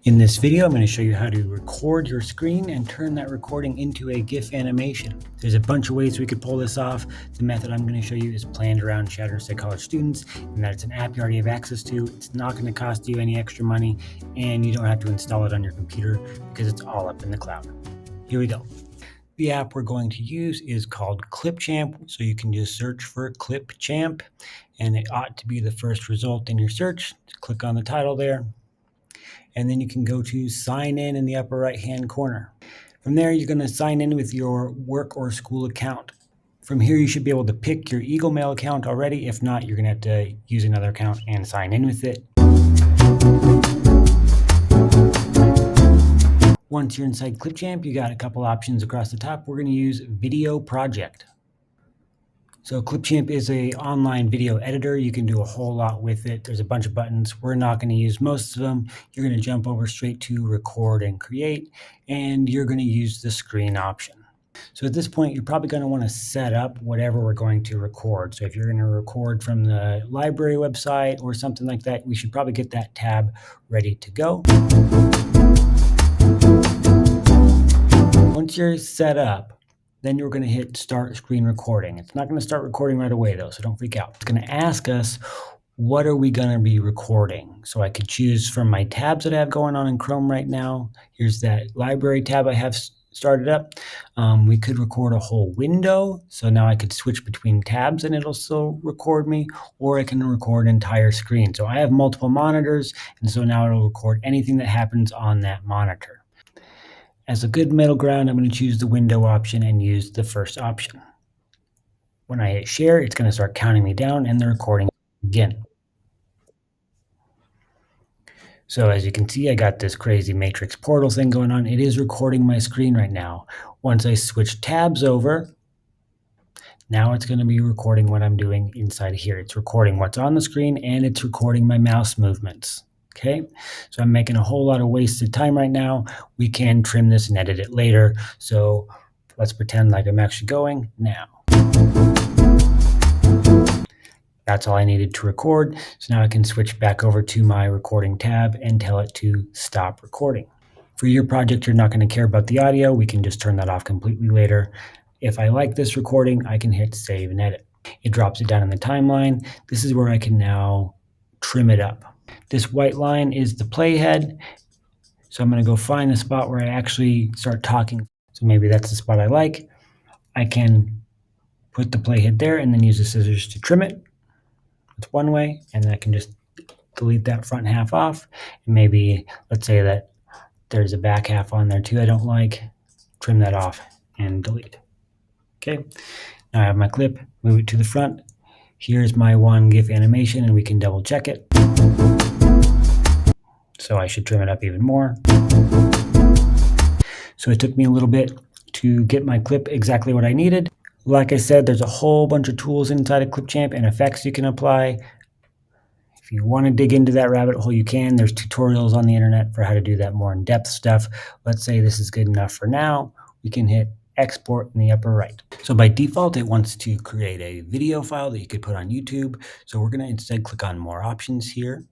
In this video, I'm going to show you how to record your screen and turn that recording into a GIF animation. There's a bunch of ways we could pull this off. The method I'm going to show you is planned around Chattanooga State College students, and that it's an app you already have access to. It's not going to cost you any extra money, and you don't have to install it on your computer because it's all up in the cloud. Here we go. The app we're going to use is called ClipChamp, so you can just search for ClipChamp, and it ought to be the first result in your search. Click on the title there. And then you can go to sign in the upper right hand corner. From there, you're going to sign in with your work or school account. From here, you should be able to pick your Eagle Mail account already. If not, you're going to have to use another account and sign in with it. Once you're inside ClipChamp, you got a couple options across the top. We're going to use Video Project. So ClipChamp is an online video editor. You can do a whole lot with it. There's a bunch of buttons. We're not going to use most of them. You're going to jump over straight to record and create, and you're going to use the screen option. So at this point, you're probably going to want to set up whatever we're going to record. So if you're going to record from the library website or something like that, we should probably get that tab ready to go. Once you're set up, then you're going to hit start screen recording. It's not going to start recording right away though, so don't freak out. It's going to ask us, what are we going to be recording? So I could choose from my tabs that I have going on in Chrome right now. Here's that library tab I have started up. We could record a whole window. So now I could switch between tabs and it'll still record me, or I can record an entire screen. So I have multiple monitors, and so now it'll record anything that happens on that monitor. As a good middle ground, I'm going to choose the window option and use the first option. When I hit share, it's going to start counting me down and the recording again. So as you can see, I got this crazy matrix portal thing going on. It is recording my screen right now. Once I switch tabs over, now it's going to be recording what I'm doing inside of here. It's recording what's on the screen and it's recording my mouse movements. Okay, so I'm making a whole lot of wasted time right now. We can trim this and edit it later. So let's pretend like I'm actually going now. That's all I needed to record. So now I can switch back over to my recording tab and tell it to stop recording. For your project, you're not going to care about the audio. We can just turn that off completely later. If I like this recording, I can hit save and edit. It drops it down in the timeline. This is where I can now trim it up. This white line is the playhead. So I'm going to go find the spot where I actually start talking. So maybe that's the spot I like. I can put the playhead there and then use the scissors to trim it. That's one way. And then I can just delete that front half off. And maybe, let's say that there's a back half on there too I don't like. Trim that off and delete. Okay. Now I have my clip, move it to the front. Here's my one GIF animation and we can double check it. So I should trim it up even more. So it took me a little bit to get my clip exactly what I needed. Like I said, there's a whole bunch of tools inside of ClipChamp and effects you can apply. If you want to dig into that rabbit hole, you can. There's tutorials on the internet for how to do that more in-depth stuff. Let's say this is good enough for now. We can hit export in the upper right. So by default, it wants to create a video file that you could put on YouTube. So we're going to instead click on more options here.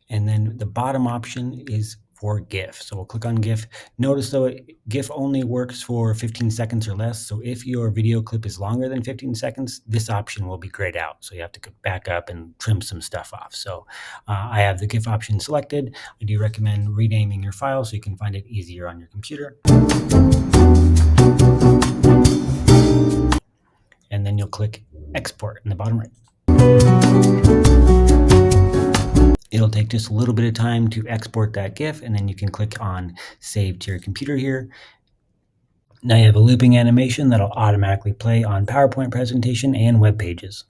And then the bottom option is for GIF. So we'll click on GIF. Notice though, GIF only works for 15 seconds or less. So if your video clip is longer than 15 seconds, this option will be grayed out. So you have to go back up and trim some stuff off. So I have the GIF option selected. I do recommend renaming your file so you can find it easier on your computer. And then you'll click export in the bottom right. It'll take just a little bit of time to export that GIF, and then you can click on Save to your computer here. Now you have a looping animation that'll automatically play on PowerPoint presentation and web pages.